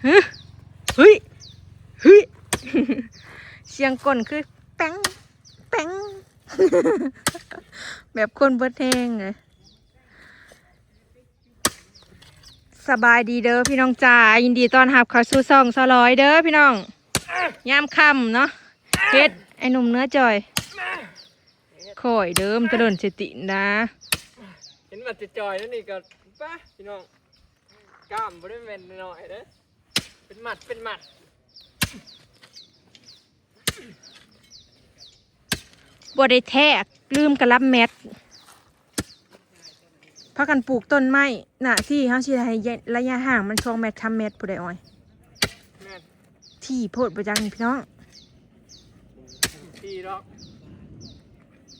เฮ้ยเฮ้ยเสียงก้นคือแป้งแป้งแบบคนเบิดแห้งเลยสบายดีเด้อพี่น้องจ๋ายินดีต้อนรับเข้าสู่ช่องสลอยเด้อพี่น้องยามค่ำเนาะเฮ็ดไอ้หนุ่มเนื้อจอยข่อยเดิมตะเดินเสตินะเห็นมันจะจอยแล้วนี่ก็ป้าพี่น้องกล้ามบริเวณหน่อยเด้อเป็นหมัดบ่ได้แทกลืมกระลับแมทพากันปลูกต้นไม้หน้าที่เขาสิให้ระยะห่างมัน2 เมตร3 เมตรผู้ใดอ้อยที่โพดประจังพี่น้องทีดอก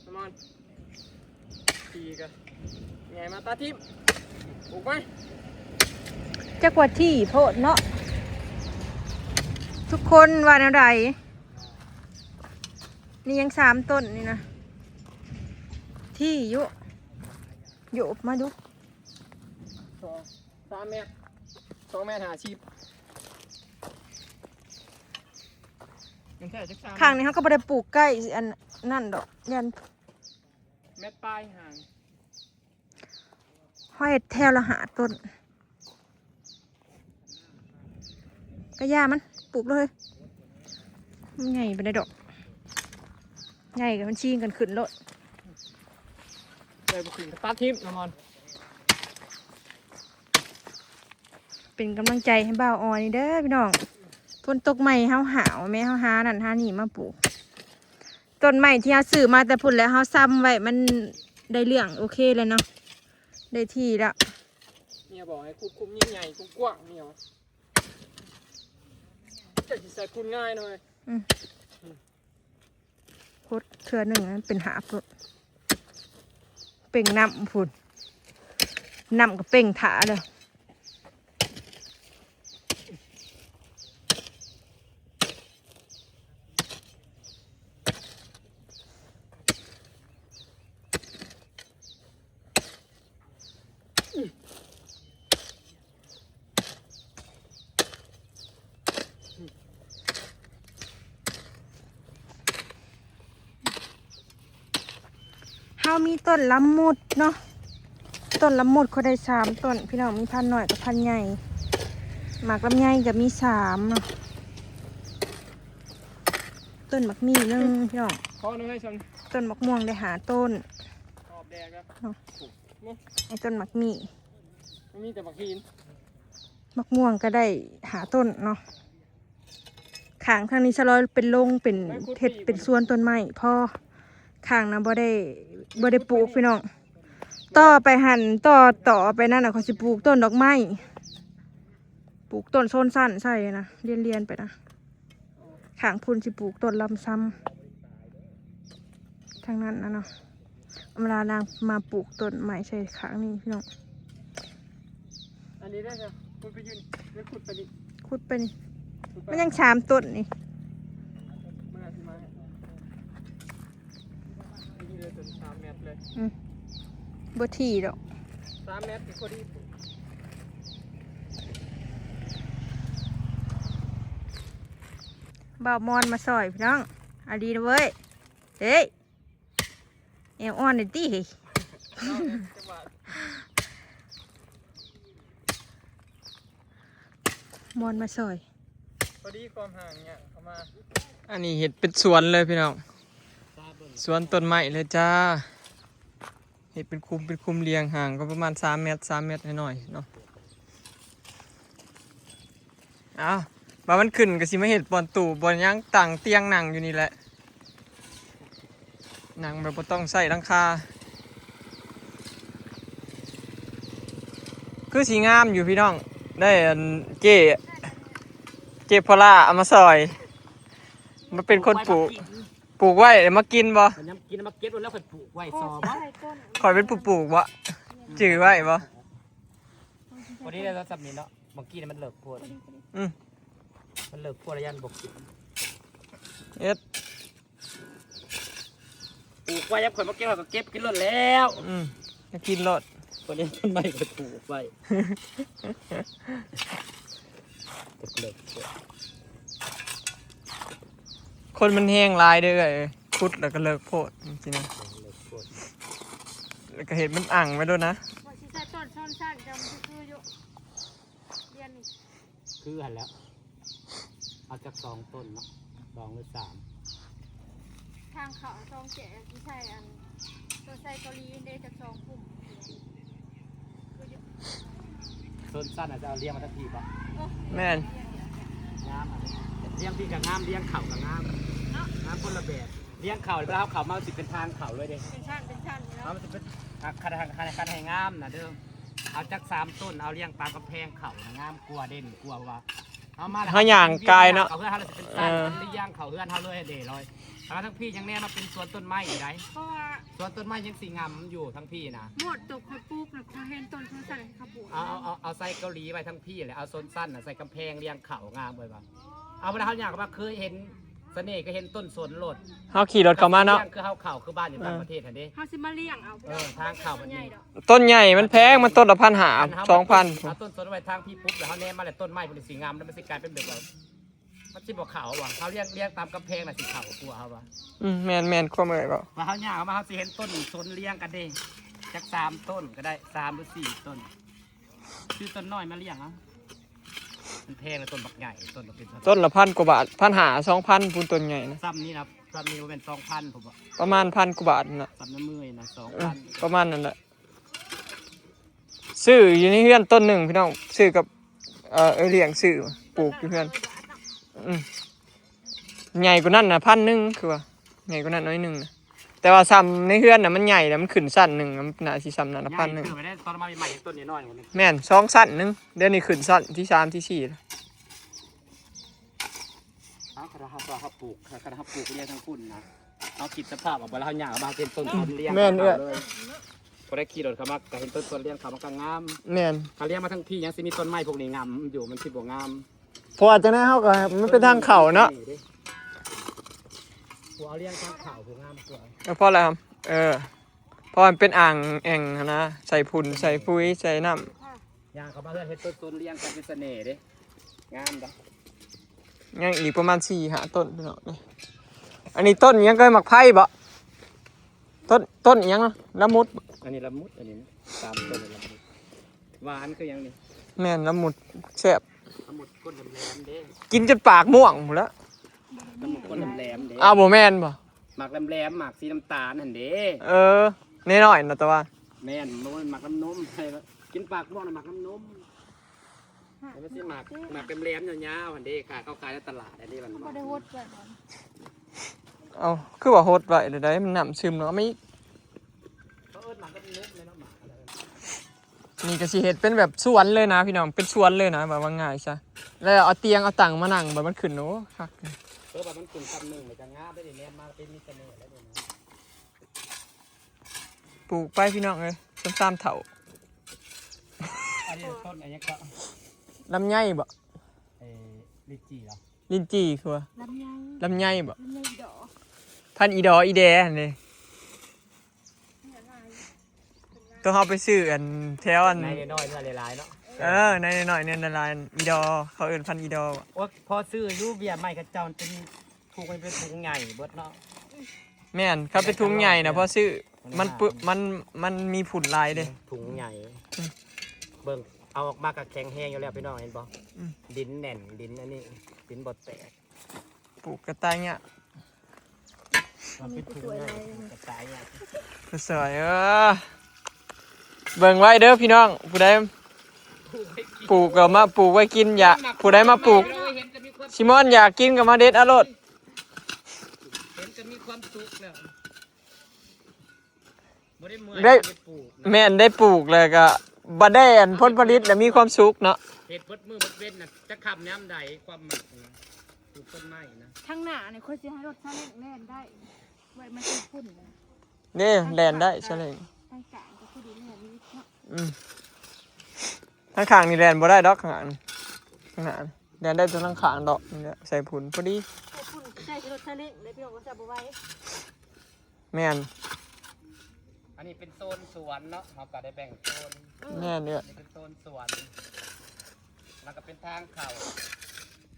ประมาณทีกันไงมาตาทิพย์ปลูกไหมจักว่าที่โพดเนาะทุกคนว่าแนวใดนี่ยัง3 ต้นนี่นะที่อยู่มาดู3 เมตร2 เมตร50ข้างนี้เขาก็ไม่ได้ปลูกใกล้อันนั่นดอกยันเม็ดปลายห่างห้อยแถวละหาต้นก็ย่ามันปลูกเลยมันใหญ่ไปได้ดอกใหญ่กับมันชิงกันขึ้นรถเลยบุกขึ้นตาทิพย์นอนเป็นกำลังใจให้บ่าวออยเด้อพี่น้องฝนตกใหม่เฮาหาวแม่เฮาหานั่นหานี่มาปลูกต้นใหม่ที่เฮาซื้อมาแต่พุ่นแล้วเฮาซ้ำไว้มันได้เรื่องโอเคเลยเนาะได้ที่แล้วเนี่ยบอกให้คุ้มยิ่งใหญ่คุ้มกว้างเนี่ยจะใส่คุณง่ายหน่อยโคตรเทื่อหนึ่งนั้นเป็นหาพุ่นเป่งน้ำพุ่นน้ำกับเป่งถาเลยเฮามีต้นลำมุดเนาะต้นลำมุดเขาได้3 ต้นพี่น้องมีพันหน่อยกับพันใหญ่หมากลำไยกับมี3เนาะต้นหมักมี1พี่น้องต้นหมักม่วงได้หาต้นไอ้ต้นหมักมีแต่หมักหินหมักม่วงก็ได้หาต้นเนาะขางทางนี้ชะลอยเป็นลงเป็นเห็ดเป็นสวนต้นไม้พอข้างนะบ่ได้ปลูกพี่น้องต่อไปหันต่อไปนั่นน่ะเขาสิปลูกต้นดอกไม้ปลูกต้นโซนสั้นใช่นะเรียนไปนะข้างพุ่นสิปลูกต้นลำซ้ำทางนั้นนะเนาะเวลานางมาปลูกต้นไม้ใช่ข้างนี้พี่น้องอันนี้ได้ครับคุณไปยืนแล้วขุดไปดิขุดไปนี่มันยัง3 ต้นนี่3 เมตรเลยบ่ที่ดอก3 เมตรเป็นคนที่บ่าวมอนมาซอยพี่น้องเอาดีนะเว้ยเฮ้ยเอวอ่อนเลยตีมอนมาซอยพอดีความห่างเนี่ยเข้ามาอันนี้เห็ดเป็นสวนเลยพี่น้องสวนต้นไม้เลยจ้าเห็ดเป็นคุมเรียงห่างก็ประมาณ3 เมตรหน่อยเนาะอ้าวมามันขึ้นก็สิมาเห็ดบอนตู่บอนยังต่างเตียงนั่งอยู่นี่แหละนั่งแบบบ่ต้องใส่หลังคาคือสีงามอยู่พี่น้องได้เจ๊พล่าเอามาซอยมาเป็นคนปลูกไว้มากินบ่กินมาเก็บแล้วค่อยปลูกไว้ซอบ่คอยเป็นปลูกบ่จื้อไว้บ่วันนี้เราสับนี้เนาะบางกี้มันเลิกโพดมันเลิกโพดระยะบกกินเอ็ดปลูกไว้ยับข่อยมาเก็บก็เก็บกินรถแล้วจะกินรถวันนี้ต้นไม้ก็ปลูกไว้ จะเลิกปวด คนมันแห้งหลายเด้อเอ้ยพุดแล้วก็เลิกโพดจริงๆนะ เลิกปวด แล้วก็เห็นมันอ่างไว้ด้วยนะ ว่าสิใส่ต้นช้อนชาติจำคืออยู่เรียนนี่ คือหันแล้วเอาจาก2 ต้นเนาะ2 หรือ 3 ทางเขาซองแก่ที่ใส่อันตัวใส่เกาหลีเดจากซองปุ่มคืออยู่ ต้นสั้นอาจจะเอาเลี้ยงมาทั้งทีป่ะ แม่น งามอะไรเลี้ยงพี่กับงามเลี้ยงเข่ากับงามงามคนละแบบเลี้ยงเข่าเวลาเข่ามาสิเป็นทางเข่าเลยเด้ เป็นชั้นเป็นชั้นเนาะ เอามันจะเป็นคันให้งามนะเด้อเอาจาก3 ต้นเอาเลี้ยงตามกำแพงเข่านะงามกลัวเด่นกลัวว่าเอามาแล้ว ถ้าอย่างกายเนาะ เพื่อนเขาเลยเป็นสั้นมันเลี้ยงเข่าเพื่อนเขาเลยเด้เลยแล้วทั้งพี่ยังแน่มาเป็นสวนต้นไม้อีกได้ เพราะว่า สวนต้นไม้ยังสีงามอยู่ทั้งพี่นะ หมดตกคนปลูกนะเขาเห็นต้นช้อนชาติเขาปลูก เอาใส่เกาหลีไว้ทั้งพี่เลยเอาโซนสั้นใส่กำแพงเลี้ยงเข่างามเลยว่ะเอาเวลาเขาอยากมาเคยเห็นเสน่ห์ก็เห็นต้นสนโลด เฮาขี่รถเข้ามาเนาะ คือเข่าคือบ้านอยู่ต่างประเทศเห็นดิ เขาสิมาเลี้ยงเอา ทางเข่ามัน ใหญ่ นี่ ดอก ต้นใหญ่มันแพงมันต้นละ1,500 2,000 เอาต้นสนไว้ทางพี่ปุ๊บแล้วเขาแนมมาแล้วต้นไม้เป็นสีงามแล้วมันสิกลายเป็นแบบว่ามันสิบอกขาวว่ะเขาเลี้ยงตามกำแพงน่ะสีขาวกลัวเขาว่ะ แม่นความเอ่ยบ่ มาเขาอยากมาเขาสิเห็นต้นสนเลี้ยงกันเด้จาก3 ต้นก็ได้3 หรือ 4 ต้นชื่อต้นน้อยมาเลี้ยงเอามันแพงเลยต้นบักใหญ่ต้นบักเป็น ต้นละ1,000 กว่าบาท 1,500 2,000พูนต้นใหญ่นะ ซ้ำนี่นะซ้ำนี่มันเป็น 2,000ผมว่า ประมาณ1,000 กว่าบาทน่ะ ซ้ำน้ำมือนะ 2,000 ประมาณนั้นแหละซื้ออยู่ในเฮือนต้นหนึ่งพี่น้องซื้อกับเลี้ยงซื้อปลูกอยู่เฮือนใหญ่กว่านั้นน่ะ1,000คือว่าใหญ่กว่านั้นน้อยหนึงนะแต่ว่าซ้ำในเฮือนน่ะมันใหญ่แล้วมันขึ้นสั้นหนึงมันน่าสิซ้ำนั่นน่ะ ใหญ่ 1,000 คือไม่ได้ตอนมาใหม่ๆต้นนี้น้อยกว่านี้ แม่น2สั้นหนึงเดี๋ยวนี้ขึ้นสั้นที่3ที่4แล้ว เอาคาราฮับว่าเขาปลูกคาราฮับปลูกเรียกทั้งคุณนะเอาคิดสภาพออกมาแล้วเขาหยาบมาเป็นต้นเลี้ยง แม่นเอ้ย พอได้ขี่รถเขามาก็เห็นต้นเลี้ยงเขามันก็งาม แม่น เขาเลี้ยงมาทั้งพี่ยังสิมีต้นไม้พวกนี้งามอยู่มันสิบ่งาม เพราะว่าจังได๋เฮาก็มันเป็นทางเข้าเนาะ กูเอาเลี้ยงทางเขาผู้งามกว่า แล้วเพราะอะไรครับเพราะมันเป็นอ่างแอ่งนะใส่พุ่นใส่ปุ๋ยใส่น้ำ ยางเขามาเพื่อนเห็นต้นเลี้ยงกันเป็นเสน่ห์เด้งามจ้ะ ยังอีกประมาณ4-5ต้นพี่น้องนี่อันนี้ต้นยังก็หมักไผ่บ่ต้นอีหยังเนาะละมุด อันนี้ละมุดอันนี้ตามต้นละมุดหวานคือยังนี่ แม่นละมุดแซ่บ ละมุดก้นแหลมๆเด้ กินจนปากม่วงหมดแล้ว ละมุดก้นแหลมๆเด้ อ้าวบ่แม่นบ่ หมักแหลมๆหมักสีน้ำตาลหันเด้ น้อยๆเนาะแต่ว่า แม่นมันหมักน้ำนมใช่ปะกินปากม่วงน่ะหมักน้ำนมแล้วมันสิหมักแหลมๆยาวๆหันเด้ขายเขาขายในตลาดอันนี้มัน ก็ได้วดแบบนั้น เอาคือว่าโหดไว้เดี๋ยวได้มันน้ำซึมเนาะไม่ เขาเอิ้นหมักน้ำนมเลยเนาะหมักอะไร นี่ก็สิเฮ็ดเป็นแบบสวนเลยนะพี่น้องเป็นสวนเลยนะแบบว่าง่ายซะแล้วเอาเตียงเอาตังมานั่งแบบมันขึ้นโอ้คัก แบบมันกึ่งคำหนึ่งมันจะงาบได้ดิเนี่ยมาเป็นมิสเน่ห์แล้วเนี่ยนะ ปลูกไปพี่น้องเอ้ยซ้ำๆเถา อันนี้ต้นอันนี้ก็ ลำไยบ่ ลิจีเหรอ ลิ้นจี่คือว่า ลำไย ลำไยบ่ ลำไยดอก พันอีดออีแดหั่นนี่ต้องเอาไปซื้ออันแถวอัน ในน้อยเนื้อหลายๆเนาะ ในหน่อยเนี่ยละลายอีดอเขาเอิ้นพันอีดอว่ะ โอ้พอซื้อยูเบียร์ใหม่กับเจ้ามันเป็นถูกมันเป็นถุงใหญ่เบิดเนาะ แม่นเขาเป็นถุงใหญ่นะเพราะซื้อมันมีผุ่นลายเด้ ถุงใหญ่เบิ่งเอาออกมากับแข็งแห้งอยู่แล้วพี่น้องเห็นบ่ดินแน่นดินอันนี้ดินบ่แตก ปลูกกระต่ายเนี่ย มันเป็นถุงใหญ่กระต่ายเนี่ย ก็สวยเบิ่งไว้เด้อพี่น้องผู้ใดปลูกก็มาปลูกไว้กินอย่าผู้ใดมาปลูกซิมอนอยากกินก็มาเด็ดเอาโลด เห็นก็มีความสุขแล้วบ่ได้เมื่อยได้ปลูก แม่นได้ปลูกเลยก็บ่ได้อันผลผลิตแล้วมีความสุขเนาะ เห็ดเบิดมือเบิดเว้นน่ะจะขับย้ำใดความหมักนะปลูกต้นไม้นะ ทั้งหน้าเนี่ยค่อยสิให้รถซาเล้งแล่นได้ไว้มันสิพุ่นนะ นี่แลนได้ใช่เลย ทางกลางก็คือดีแล่นนิดเนาะ ทางข้างนี่แลนบ่ได้ดอกข้างหน้าแลนได้แต่ทางข้างดอกนี่แหละใส่ผุนพอดี ไอ้พุ่นใช่รถซาเล้งเลยพี่น้องก็จะบ่ไหว้ แม่น อันนี้เป็นโซนสวนเนาะเราก็ได้แบ่งโซน แม่นเนี่ย นี่เป็นโซนสวนแล้วก็เป็นทางเขา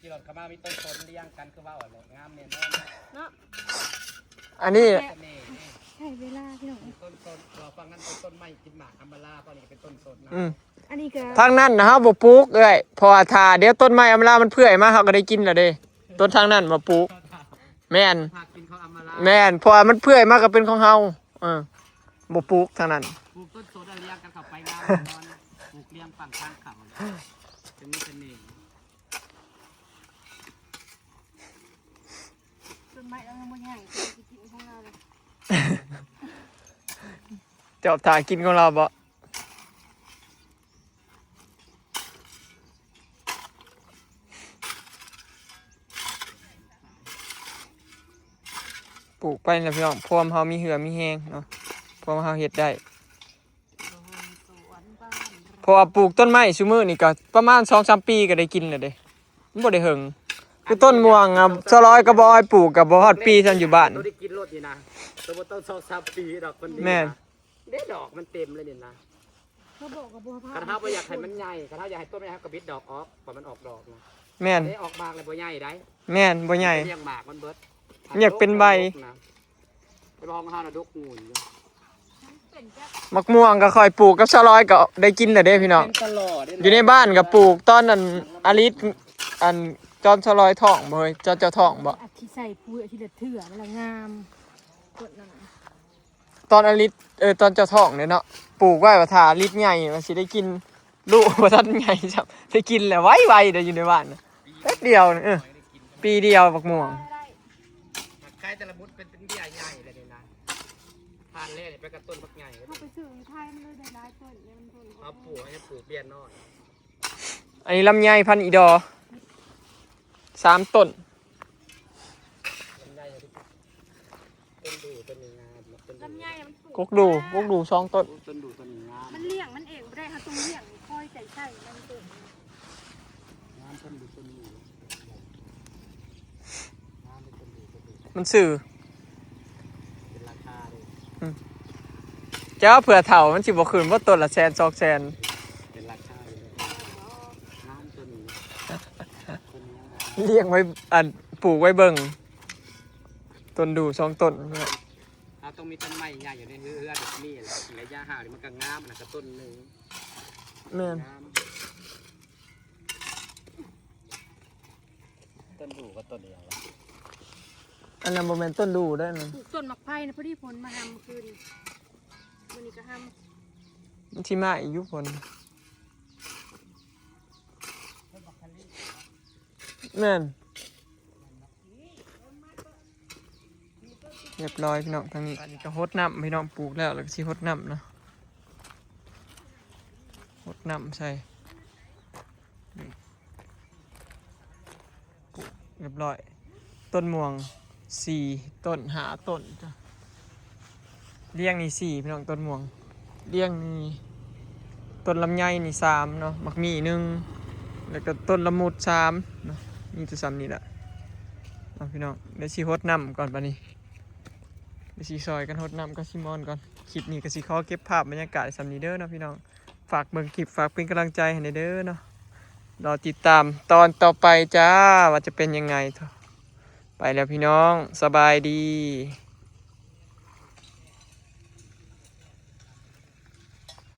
ที่รถเข้ามามีต้นสนเลี้ยงกันคือว่าอะไรงามแน่นอน เนาะ อันนี้ เสน่ห์นี่ ใช่เวลาพี่น้อง ต้นเราฟังนั้นเป็นต้นไม้กินหมากอัมบาลาตอนนี้เป็นต้นสนนะ อืม อันนี้ก็ ทางนั้นนะครับบ่ปลูกเอ้ยเพอทาเดี๋ยวต้นไม้อำลามันเปื่อยมาเขาก็ได้กินแล้วเด้ต้นทางนั้นมาปลูกแม่น ผักกินเขาอัมบาลา แม่นเพอมันเปื่อยมาก็เป็นของเฮาบ่ปลูกทางนั้น ปลูกต้นสนเลี้ยงกันเข้าไปงามนอนปลูกเลี้ยงฝั่งข้างเขาจะมีเสน่ห์ ต้นไม้เราไม่ใหญ่จะกินของเราเลย เจ้าถ่ายกินของเราบ่ปลูกไปนะพี่น้องพร้อมเฮามีเหือมีแห้งเนาะพร้อมเฮาเฮ็ดได้เพราะว่าปลูกต้นไม้ซุมื้อนี่ก็ประมาณ 2-3 ปีก็ได้กินแล้วเด้มันบ่ได้เหิงคือต้นม่วงอ่ะสลอยกระบอยปลูกก็บ่ฮอดปีซั่นอยู่บ้าน ตัวได้กินรถนี่นะตัวบ่ต้อง2-3 ปีดอกมัน แม่น เด้ดอกมันเต็มเลยนี่นะ เขาบอกกับบัวพา คันเฮาบ่อยากให้มันใหญ่คันเฮาอยากให้ต้นไม้เฮากระบิดดอกออกพอมันออกดอกนะ แม่น ได้ออกมากเลยบ่ใหญ่ได้ แม่นบ่ใหญ่ เลี้ยงหมากมันเบิด อยากเป็นใบ ไปลองเฮาน่ะดกงูอยู่ มะม่วงก็ค่อยปลูกกับสลอยก็ได้กินแล้วเด้พี่น้อง เป็นตลอด อยู่ในบ้านก็ปลูกตอนนั้นอลิสอันจอนสลอยท้องบ่เฮ้ยเจ้าท้องบ่ อาทิใส่ปุ๋ยอาทิเดือดเถื่อเวลางามต้นนั้นน่ะ ตอนอลิสตอนเจ้าท้องเนี่ยเนาะปลูกไว้ว่าถ้าอลิสใหญ่มันสิได้กินลูกว่าทันใหญ่จับได้กินแล้วไวๆเด้ออยู่ในบ้านน่ะแป๊บเดียวน่ะปีเดียวบักม่วง ใครแต่ละมุดเป็นเบี้ยใหญ่เลยนี่นะทานเล่ไปกระตุ้นพักใหญ่ เขาไปซื้อไทยมันเลยได้หลายต้นเนี่ยมันต้น เอาปลูกให้ปลูกเบี้ยนอน อันนี้ลำไยพันธุ์อีดอ3 ต้น ลำไยต้นดูต้นงามต้น ลำไยมันปลู กกดู2 ต้น ต้นดูต้นงาม มันเลี้ยงมันเองไม่ได้ค่ะตรงเลี้ยงคอยใส่มันต้น งามต้นดูต้นนี้งามเป็นต้นดูต้นดู มันสื่อ เป็นราคาเลย เจ้าเผื่อเฒ่ามันสิบ่คืนบ่ต้นละ100,000 200,000 เป็นราคาเลยงามต้นนี้ต้นนี้ เลี้ยงไว้อันปลูกไว้เบิ่งต้นดู2 ต้น เราต้องมีต้นไม้ใหญ่อยู่ในเรือแบบนี้แหละระยะห่างนี่มันก็งามนะกระต้นหนึ่ง แม่น งามต้นดูก็ต้นเดียวละ อันนั้นบ่แม่นต้นดูได้อมัน ปลูกต้นมักไผ่นะพอดีผลมาทำคืนวันนี้ก็ท มันสิมาอีกอยู่ผลแม่นเรียบร้อยพี่น้องทางนี้อันนี้ก็ฮดน้ำพี่น้องปลูกแล้วแล้วก็สิฮดน้ำเนาะฮดน้ำใส่นี่ปลูกเรียบร้อยต้นม่วง4 ต้น5 ต้นจ้ะเลี้ยงนี่4พี่น้องต้นม่วงเลี้ยงนี่ต้นลำไยนี่3เนาะมักมี1แล้วก็ต้นละมุด3เนาะมีแต่3นี่แหละเอาพี่น้องเดี๋ยวสิฮดน้ำก่อนบัดนี้เดี๋ยวสิซอยกันฮดน้ำกับซิมอนก่อนคลิปนี้ก็สิขอเก็บภาพบรรยากาศ3นี้เด้อเนาะพี่น้องฝากเบิ่งคลิปฝากเป็นกำลังใจให้เด้อเนาะรอติดตามตอนต่อไปจ้าว่าจะเป็นยังไงไปแล้วพี่น้องสบายดี